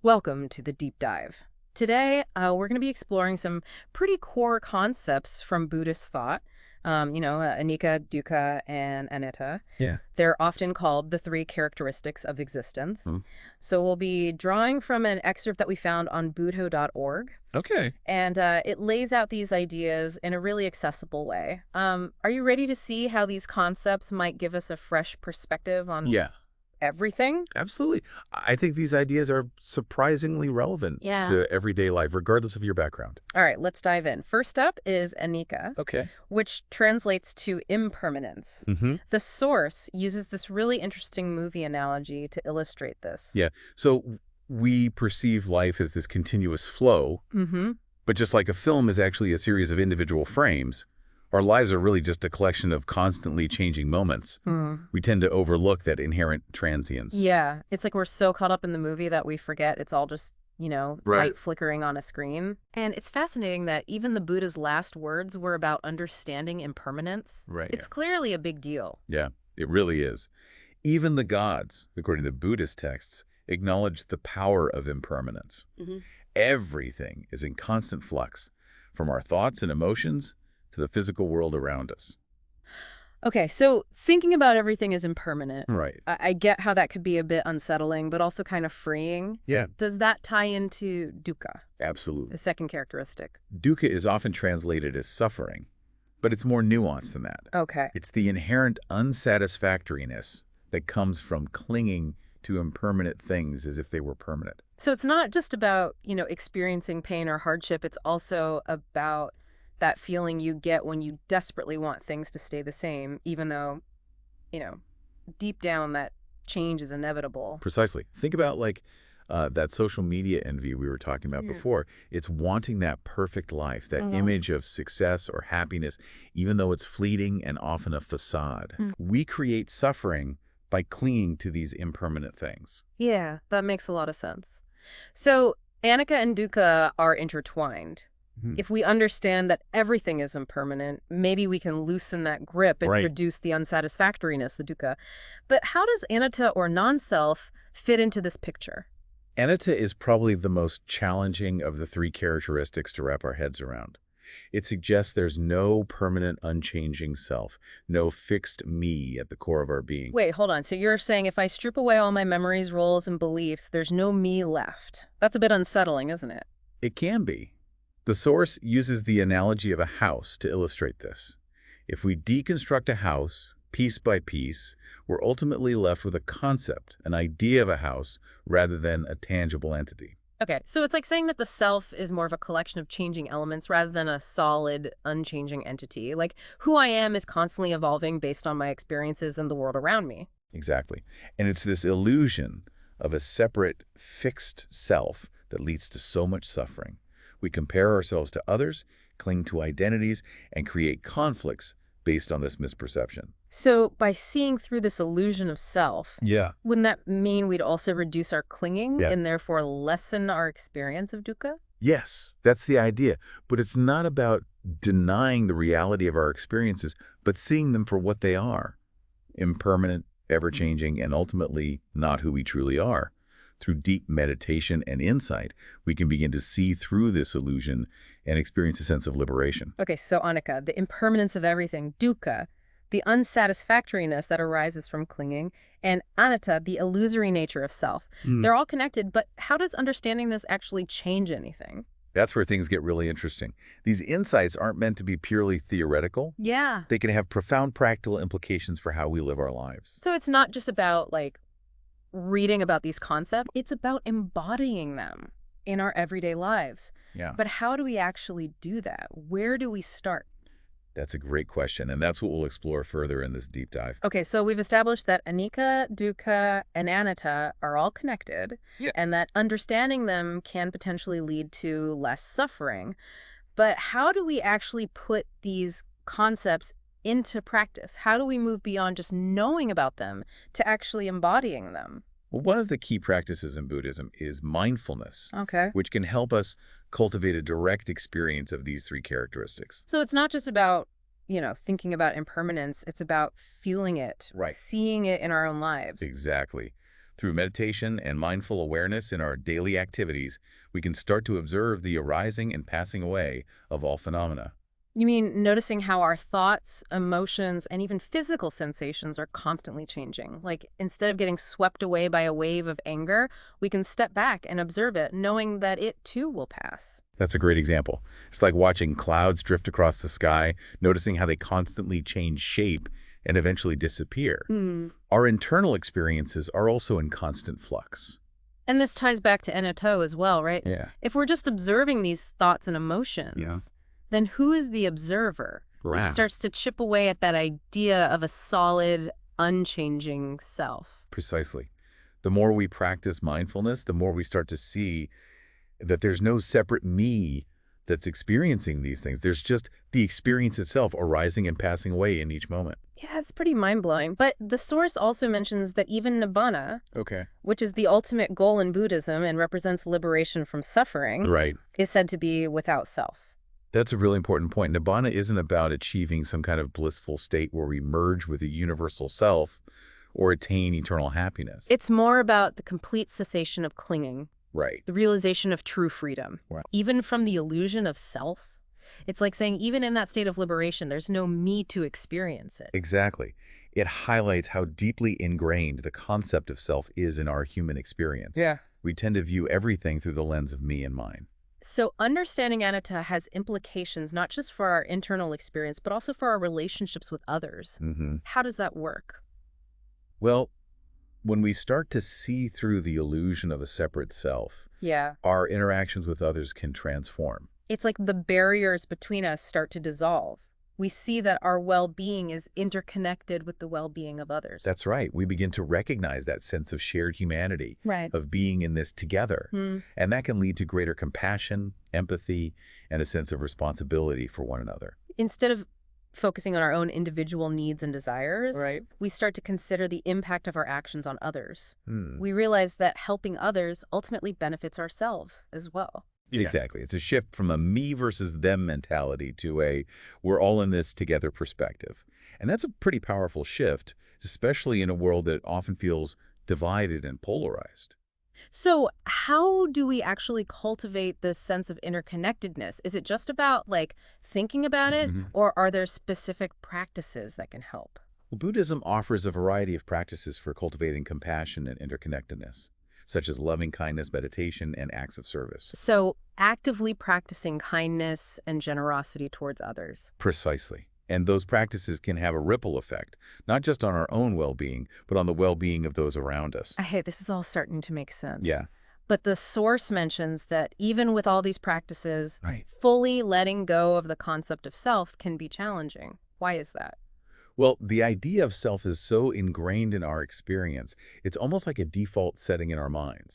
Welcome to the deep dive. Today, we're going to be exploring some pretty core concepts from Buddhist thought. Anicca, Dukkha, and Anatta. Yeah. They're often called the three characteristics of existence. Mm. So we'll be drawing from an excerpt that we found on buddho.org, Okay. and it lays out these ideas in a really accessible way. Are you ready to see how these concepts might give us a fresh perspective on Yeah, everything? absolutely. I think these ideas are surprisingly relevant Yeah. to everyday life, regardless of your background. All right, let's dive in. First up is Anicca, Okay. which translates to impermanence. Mm-hmm. The source uses this really interesting movie analogy to illustrate this. Yeah. So we perceive life as this continuous flow, Mm-hmm. but just like a film is actually a series of individual frames, our lives are really just a collection of constantly changing moments. We tend to overlook that inherent transience. Yeah, it's like we're so caught up in the movie that we forget it's all just, Right. light flickering on a screen. And it's fascinating that even the Buddha's last words were about understanding impermanence. Right. It's clearly a big deal. Yeah, it really is. Even the gods, according to Buddhist texts, acknowledge the power of impermanence. Mhm. Everything is in constant flux, from our thoughts and emotions to the physical world around us. Okay, so thinking about everything as impermanent, Right. I get how that could be a bit unsettling, but also kind of freeing. Yeah, Does that tie into dukkha, absolutely. the second characteristic? Dukkha is often translated as suffering, but it's more nuanced than that. Okay. It's the inherent unsatisfactoriness that comes from clinging to impermanent things as if they were permanent. So it's not just about, experiencing pain or hardship. It's also about that feeling you get when you desperately want things to stay the same, even though, you know, deep down that change is inevitable. Precisely. Think about that social media envy we were talking about Yeah. before. It's wanting that perfect life, that Mhm. image of success or happiness, even though it's fleeting and often a facade. Mm. We create suffering by clinging to these impermanent things. Yeah, that makes a lot of sense. So Anicca and Dukkha are intertwined. Mhm. If we understand that everything is impermanent, maybe we can loosen that grip and Right. reduce the unsatisfactoriness, the dukkha. But how does anatta or non-self fit into this picture? Anatta is probably the most challenging of the three characteristics to wrap our heads around. It suggests there's no permanent, unchanging self, no fixed me at the core of our being. Wait, hold on. So you're saying if I strip away all my memories, roles, and beliefs, there's no me left. That's a bit unsettling, isn't it? It can be. The source uses the analogy of a house to illustrate this. If we deconstruct a house, piece by piece, we're ultimately left with a concept, an idea of a house, rather than a tangible entity. Okay, so it's like saying that the self is more of a collection of changing elements rather than a solid, unchanging entity. Like, who I am is constantly evolving based on my experiences and the world around me. Exactly. And it's this illusion of a separate, fixed self that leads to so much suffering. We compare ourselves to others, cling to identities, and create conflicts based on this misperception. So, by seeing through this illusion of self, Yeah. wouldn't that mean we'd also reduce our clinging Yeah. and therefore lessen our experience of dukkha? Yes, that's the idea. But it's not about denying the reality of our experiences, but seeing them for what they are. Impermanent, ever-changing, and ultimately not who we truly are. Through deep meditation and insight, we can begin to see through this illusion and experience a sense of liberation. Okay, so Anicca, the impermanence of everything, dukkha, the unsatisfactoriness that arises from clinging, and anatta, the illusory nature of self. Mm. They're all connected, but how does understanding this actually change anything? That's where things get really interesting. These insights aren't meant to be purely theoretical. Yeah. They can have profound practical implications for how we live our lives. So it's not just about, reading about these concepts. It's about embodying them in our everyday lives. Yeah, But how do we actually do that? Where do we start? that's a great question, and that's what we'll explore further in this deep dive. Okay, so we've established that Anicca, Dukkha, and Anatta are all connected, Yeah. and that understanding them can potentially lead to less suffering. But how do we actually put these concepts into practice? How do we move beyond just knowing about them to actually embodying them? Well, one of the key practices in Buddhism is mindfulness, Okay. which can help us cultivate a direct experience of these three characteristics. So it's not just about, thinking about impermanence. It's about feeling it, Right. seeing it in our own lives. Exactly. Through meditation and mindful awareness in our daily activities, we can start to observe the arising and passing away of all phenomena. You mean noticing how our thoughts, emotions, and even physical sensations are constantly changing? Like, instead of getting swept away by a wave of anger, we can step back and observe it, knowing that it too will pass. That's a great example. It's like watching clouds drift across the sky, noticing how they constantly change shape and eventually disappear. Hmm. Our internal experiences are also in constant flux. And this ties back to Anatta as well, right? Yeah. If we're just observing these thoughts and emotions, then who is the observer? It Right. starts to chip away at that idea of a solid, unchanging self. Precisely. The more we practice mindfulness, the more we start to see that there's no separate me that's experiencing these things. There's just the experience itself arising and passing away in each moment. Yeah, it's pretty mind-blowing. But the source also mentions that even nibbana, Okay. which is the ultimate goal in Buddhism and represents liberation from suffering, Right. is said to be without self. That's a really important point. Nibbana isn't about achieving some kind of blissful state where we merge with the universal self or attain eternal happiness. It's more about the complete cessation of clinging, Right. the realization of true freedom, Right. even from the illusion of self. It's like saying even in that state of liberation, there's no me to experience it. Exactly. It highlights how deeply ingrained the concept of self is in our human experience. Yeah. We tend to view everything through the lens of me and mine. So understanding anatta has implications not just for our internal experience, but also for our relationships with others. How does that work? Well, when we start to see through the illusion of a separate self, Yeah. our interactions with others can transform. It's like the barriers between us start to dissolve. We see that our well-being is interconnected with the well-being of others. That's right. We begin to recognize that sense of shared humanity, Right. of being in this together. And that can lead to greater compassion, empathy, and a sense of responsibility for one another. Instead of focusing on our own individual needs and desires, Right. we start to consider the impact of our actions on others. Hmm. We realize that helping others ultimately benefits ourselves as well. Yeah. Exactly. It's a shift from a me versus them mentality to a we're all in this together perspective. And that's a pretty powerful shift, especially in a world that often feels divided and polarized. So how do we actually cultivate this sense of interconnectedness? Is it just about, like, thinking about it, or are there specific practices that can help? Well, Buddhism offers a variety of practices for cultivating compassion and interconnectedness, such as loving kindness, meditation, and acts of service. So actively practicing kindness and generosity towards others. Precisely. And those practices can have a ripple effect, not just on our own well-being, but on the well-being of those around us. Hey, this is all starting to make sense. Yeah. But the source mentions that even with all these practices, Right. fully letting go of the concept of self can be challenging. Why is that? Well, the idea of self is so ingrained in our experience, it's almost like a default setting in our minds.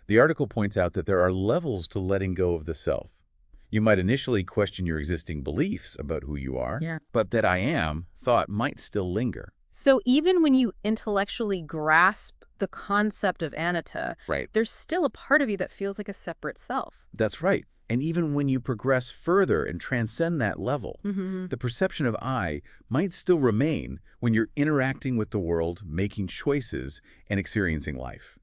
The article points out that there are levels to letting go of the self. You might initially question your existing beliefs about who you are, Yeah. but that I am thought might still linger. So even when you intellectually grasp the concept of anatta, Right. there's still a part of you that feels like a separate self. That's right. And even when you progress further and transcend that level, the perception of I might still remain when you're interacting with the world, making choices, and experiencing life.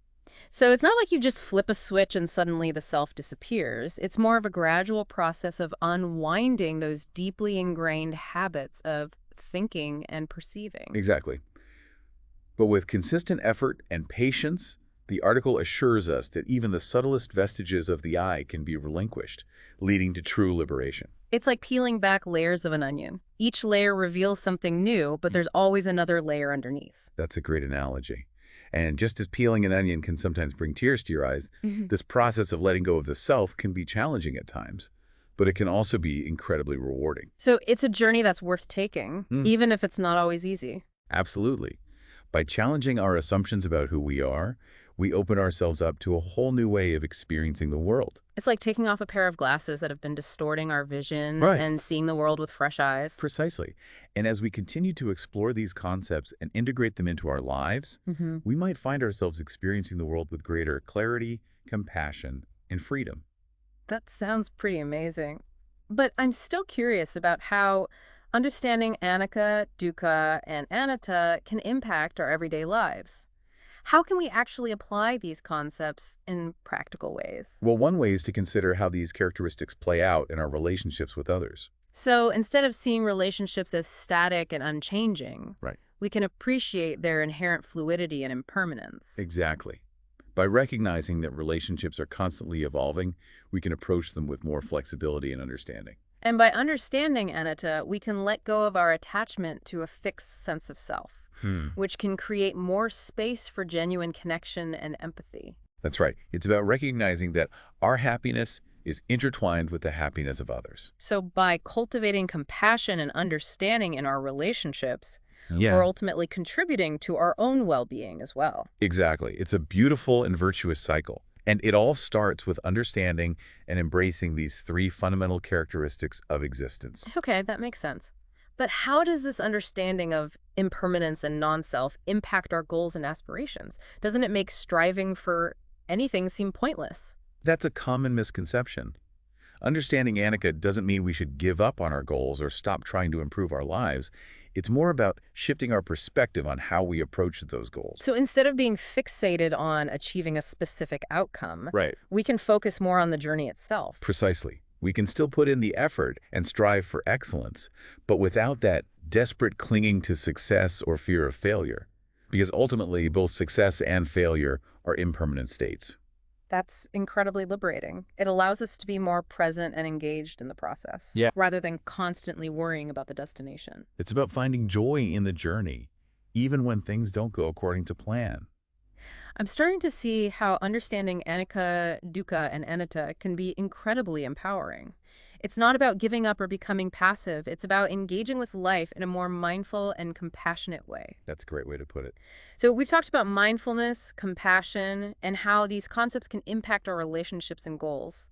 So it's not like you just flip a switch and suddenly the self disappears. It's more of a gradual process of unwinding those deeply ingrained habits of thinking and perceiving. Exactly. But with consistent effort and patience, the article assures us that even the subtlest vestiges of the I can be relinquished, leading to true liberation. It's like peeling back layers of an onion. Each layer reveals something new, but there's always another layer underneath. That's a great analogy. And just as peeling an onion can sometimes bring tears to your eyes, this process of letting go of the self can be challenging at times, but it can also be incredibly rewarding. So it's a journey that's worth taking, even if it's not always easy. Absolutely. By challenging our assumptions about who we are, we open ourselves up to a whole new way of experiencing the world. It's like taking off a pair of glasses that have been distorting our vision Right. and seeing the world with fresh eyes. Precisely. And as we continue to explore these concepts and integrate them into our lives, we might find ourselves experiencing the world with greater clarity, compassion, and freedom. That sounds pretty amazing. But I'm still curious about how understanding Anicca, Dukkha, and Anatta can impact our everyday lives. How can we actually apply these concepts in practical ways? Well, one way is to consider how these characteristics play out in our relationships with others. So instead of seeing relationships as static and unchanging, Right. we can appreciate their inherent fluidity and impermanence. Exactly. By recognizing that relationships are constantly evolving, we can approach them with more flexibility and understanding. And by understanding Anatta, we can let go of our attachment to a fixed sense of self, which can create more space for genuine connection and empathy. That's right. It's about recognizing that our happiness is intertwined with the happiness of others. So by cultivating compassion and understanding in our relationships, Yeah. we're ultimately contributing to our own well-being as well. Exactly. It's a beautiful and virtuous cycle. And it all starts with understanding and embracing these three fundamental characteristics of existence. Okay, that makes sense. But how does this understanding of impermanence and non-self impact our goals and aspirations? Doesn't it make striving for anything seem pointless? That's a common misconception. Understanding Anicca doesn't mean we should give up on our goals or stop trying to improve our lives. It's more about shifting our perspective on how we approach those goals. So instead of being fixated on achieving a specific outcome, Right. we can focus more on the journey itself. Precisely. We can still put in the effort and strive for excellence, but without that desperate clinging to success or fear of failure. Because ultimately, both success and failure are impermanent states. That's incredibly liberating. It allows us to be more present and engaged in the process, Yeah. rather than constantly worrying about the destination. It's about finding joy in the journey, even when things don't go according to plan. I'm starting to see how understanding Anicca, Dukkha, and Anatta can be incredibly empowering. It's not about giving up or becoming passive. It's about engaging with life in a more mindful and compassionate way. That's a great way to put it. So we've talked about mindfulness, compassion, and how these concepts can impact our relationships and goals.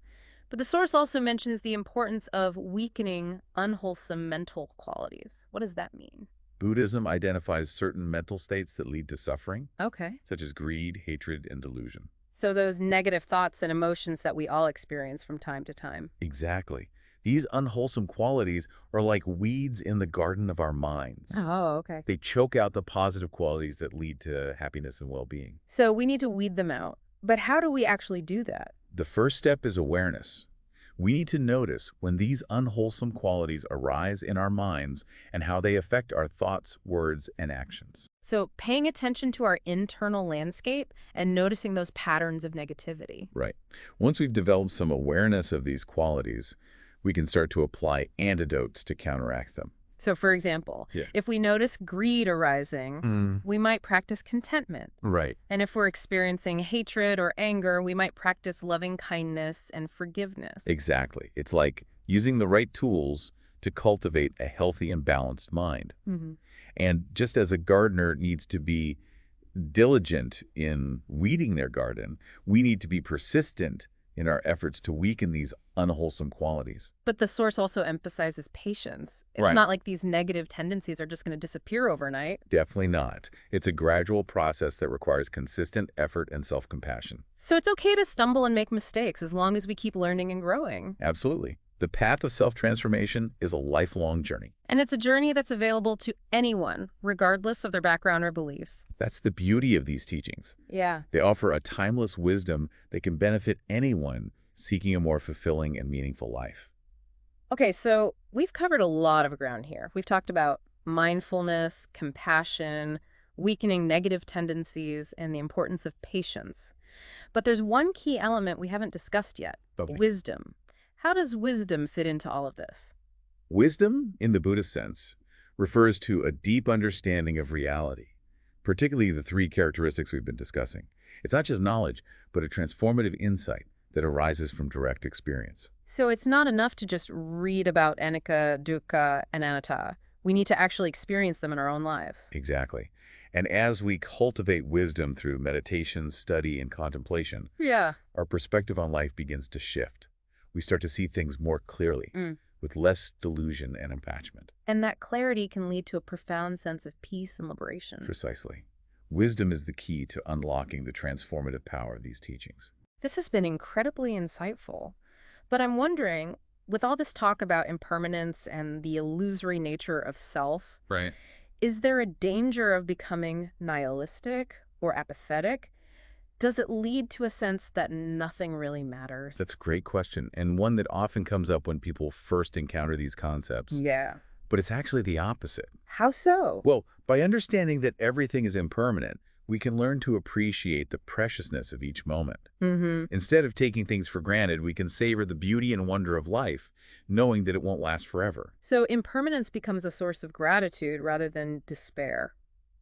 But the source also mentions the importance of weakening unwholesome mental qualities. What does that mean? Buddhism identifies certain mental states that lead to suffering, Okay. such as greed, hatred, and delusion. So those negative thoughts and emotions that we all experience from time to time. Exactly. These unwholesome qualities are like weeds in the garden of our minds. Oh, okay. They choke out the positive qualities that lead to happiness and well-being. So we need to weed them out. But how do we actually do that? The first step is awareness. We need to notice when these unwholesome qualities arise in our minds and how they affect our thoughts, words, and actions. So paying attention to our internal landscape and noticing those patterns of negativity. Right. Once we've developed some awareness of these qualities, we can start to apply antidotes to counteract them. So for example, Yeah. if we notice greed arising, we might practice contentment. Right. And if we're experiencing hatred or anger, we might practice loving kindness and forgiveness. Exactly. It's like using the right tools to cultivate a healthy and balanced mind. Mhm. And just as a gardener needs to be diligent in weeding their garden, we need to be persistent in our efforts to weaken these unwholesome qualities. But the source also emphasizes patience. It's Right. not like these negative tendencies are just going to disappear overnight. Definitely not. It's a gradual process that requires consistent effort and self-compassion. So it's okay to stumble and make mistakes as long as we keep learning and growing. Absolutely. The path of self-transformation is a lifelong journey. And it's a journey that's available to anyone, regardless of their background or beliefs. That's the beauty of these teachings. Yeah. They offer a timeless wisdom that can benefit anyone seeking a more fulfilling and meaningful life. Okay, so we've covered a lot of ground here. We've talked about mindfulness, compassion, weakening negative tendencies, and the importance of patience. But there's one key element we haven't discussed yet, Bubbly. wisdom. How does wisdom fit into all of this? Wisdom, in the Buddhist sense, refers to a deep understanding of reality, particularly the three characteristics we've been discussing. It's not just knowledge, but a transformative insight that arises from direct experience. So it's not enough to just read about Anicca, Dukkha, and Anatta. We need to actually experience them in our own lives. Exactly. And as we cultivate wisdom through meditation, study, and contemplation, Yeah. our perspective on life begins to shift. We start to see things more clearly, Mm. with less delusion and attachment. And that clarity can lead to a profound sense of peace and liberation. Precisely. Wisdom is the key to unlocking the transformative power of these teachings. This has been incredibly insightful. But I'm wondering, with all this talk about impermanence and the illusory nature of self, Right. is there a danger of becoming nihilistic or apathetic? Does it lead to a sense that nothing really matters? That's a great question, and one that often comes up when people first encounter these concepts. Yeah. But it's actually the opposite. How so? Well, by understanding that everything is impermanent, we can learn to appreciate the preciousness of each moment. Mm-hmm. Instead of taking things for granted, we can savor the beauty and wonder of life, knowing that it won't last forever. So impermanence becomes a source of gratitude rather than despair.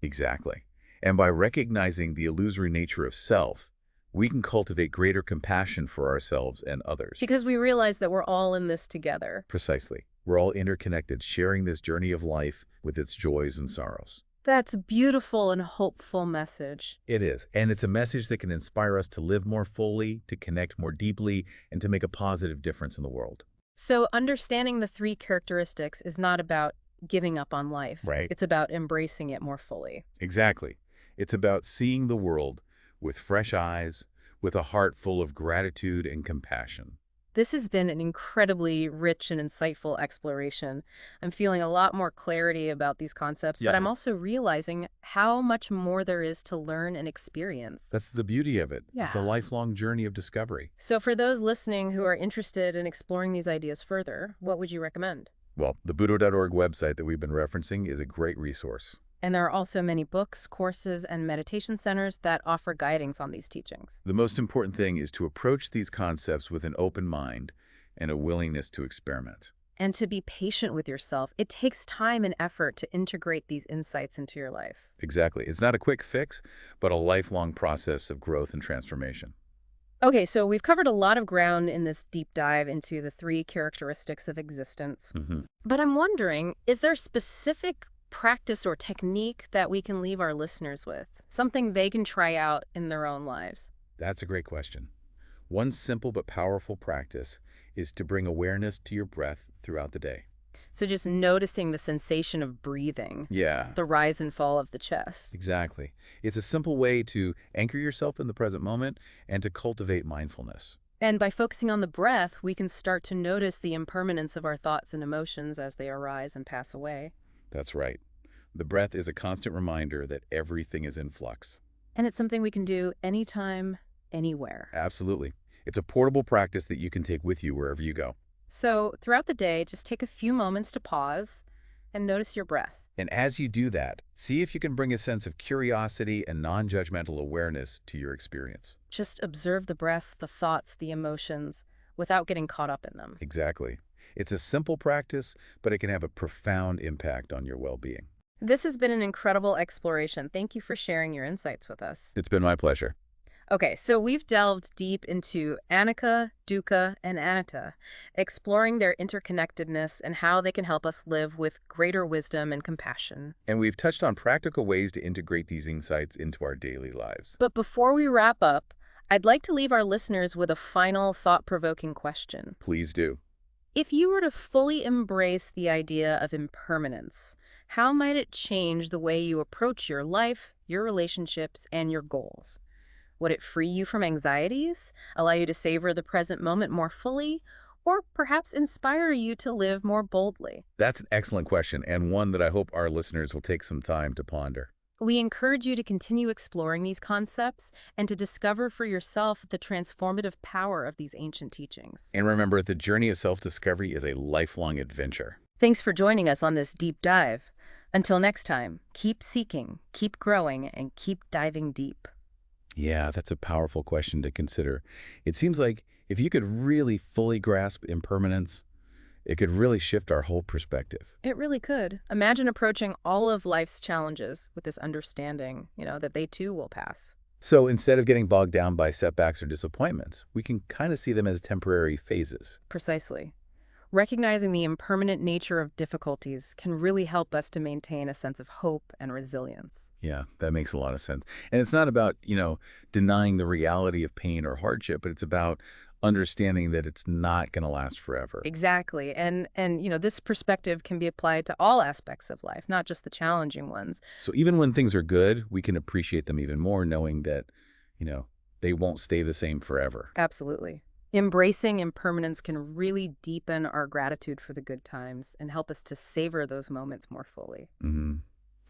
Exactly. And by recognizing the illusory nature of self, we can cultivate greater compassion for ourselves and others. Because we realize that we're all in this together. Precisely. We're all interconnected, sharing this journey of life with its joys and sorrows. That's a beautiful and hopeful message. It is, and it's a message that can inspire us to live more fully, to connect more deeply, and to make a positive difference in the world. So understanding the three characteristics is not about giving up on life. Right. It's about embracing it more fully. Exactly. It's about seeing the world with fresh eyes, with a heart full of gratitude and compassion. This has been an incredibly rich and insightful exploration. I'm feeling a lot more clarity about these concepts, but Yeah. I'm also realizing how much more there is to learn and experience. That's the beauty of it. It's a Yeah. lifelong journey of discovery. So for those listening who are interested in exploring these ideas further, what would you recommend? Well, the Buddha.org website that we've been referencing is a great resource. And there are also many books, courses, and meditation centers that offer guidance on these teachings. The most important thing is to approach these concepts with an open mind and a willingness to experiment. And to be patient with yourself. It takes time and effort to integrate these insights into your life. Exactly. It's not a quick fix, but a lifelong process of growth and transformation. Okay, so we've covered a lot of ground in this deep dive into the three characteristics of existence. But I'm wondering, is there a specific practice or technique that we can leave our listeners with? Something they can try out in their own lives? That's a great question. One simple but powerful practice is to bring awareness to your breath throughout the day. So just noticing the sensation of breathing, Yeah, the rise and fall of the chest. exactly. It's a simple way to anchor yourself in the present moment and to cultivate mindfulness. And by focusing on the breath, we can start to notice the impermanence of our thoughts and emotions as they arise and pass away. That's right. The breath is a constant reminder that everything is in flux. And it's something we can do anytime, anywhere. Absolutely. It's a portable practice that you can take with you wherever you go. So throughout the day, just take a few moments to pause and notice your breath. And as you do that, see if you can bring a sense of curiosity and non-judgmental awareness to your experience. Just observe the breath, the thoughts, the emotions, without getting caught up in them. Exactly. It's a simple practice, but it can have a profound impact on your well-being. This has been an incredible exploration. Thank you for sharing your insights with us. It's been my pleasure. Okay, so we've delved deep into Anicca, Dukkha, and Anatta, exploring their interconnectedness and how they can help us live with greater wisdom and compassion. And we've touched on practical ways to integrate these insights into our daily lives. But before we wrap up, I'd like to leave our listeners with a final thought-provoking question. Please do. If you were to fully embrace the idea of impermanence, how might it change the way you approach your life, your relationships, and your goals? Would it free you from anxieties, allow you to savor the present moment more fully, or perhaps inspire you to live more boldly? That's an excellent question, and one that I hope our listeners will take some time to ponder. We encourage you to continue exploring these concepts and to discover for yourself the transformative power of these ancient teachings. And remember, the journey of self-discovery is a lifelong adventure. Thanks for joining us on this deep dive. Until next time, keep seeking, keep growing, and keep diving deep. Yeah, that's a powerful question to consider. It seems like if you could really fully grasp impermanence, it could really shift our whole perspective. It really could. Imagine approaching all of life's challenges with this understanding, that they too will pass. So instead of getting bogged down by setbacks or disappointments, we can kind of see them as temporary phases. Precisely. Recognizing the impermanent nature of difficulties can really help us to maintain a sense of hope and resilience. Yeah, that makes a lot of sense. And it's not about, denying the reality of pain or hardship, but it's about understanding that it's not going to last forever. Exactly. And this perspective can be applied to all aspects of life, not just the challenging ones. So even when things are good, we can appreciate them even more, knowing that, they won't stay the same forever. Absolutely. Embracing impermanence can really deepen our gratitude for the good times and help us to savor those moments more fully.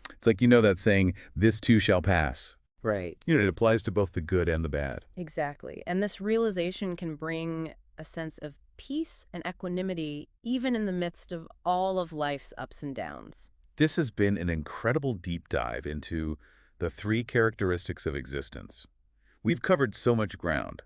It's like, that saying, this too shall pass. Right. It applies to both the good and the bad. Exactly. And this realization can bring a sense of peace and equanimity even in the midst of all of life's ups and downs. This has been an incredible deep dive into the three characteristics of existence. We've covered so much ground,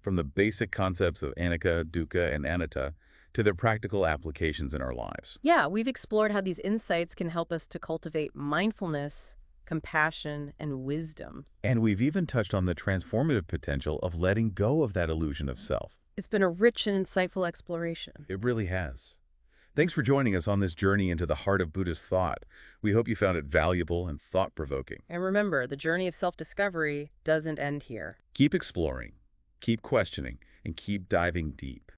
from the basic concepts of Anicca, Dukkha, and Anatta to their practical applications in our lives. Yeah, we've explored how these insights can help us to cultivate mindfulness, compassion, and wisdom. And we've even touched on the transformative potential of letting go of that illusion of self. It's been a rich and insightful exploration. It really has. Thanks for joining us on this journey into the heart of Buddhist thought. We hope you found it valuable and thought-provoking. And remember, the journey of self-discovery doesn't end here. Keep exploring, keep questioning, and keep diving deep.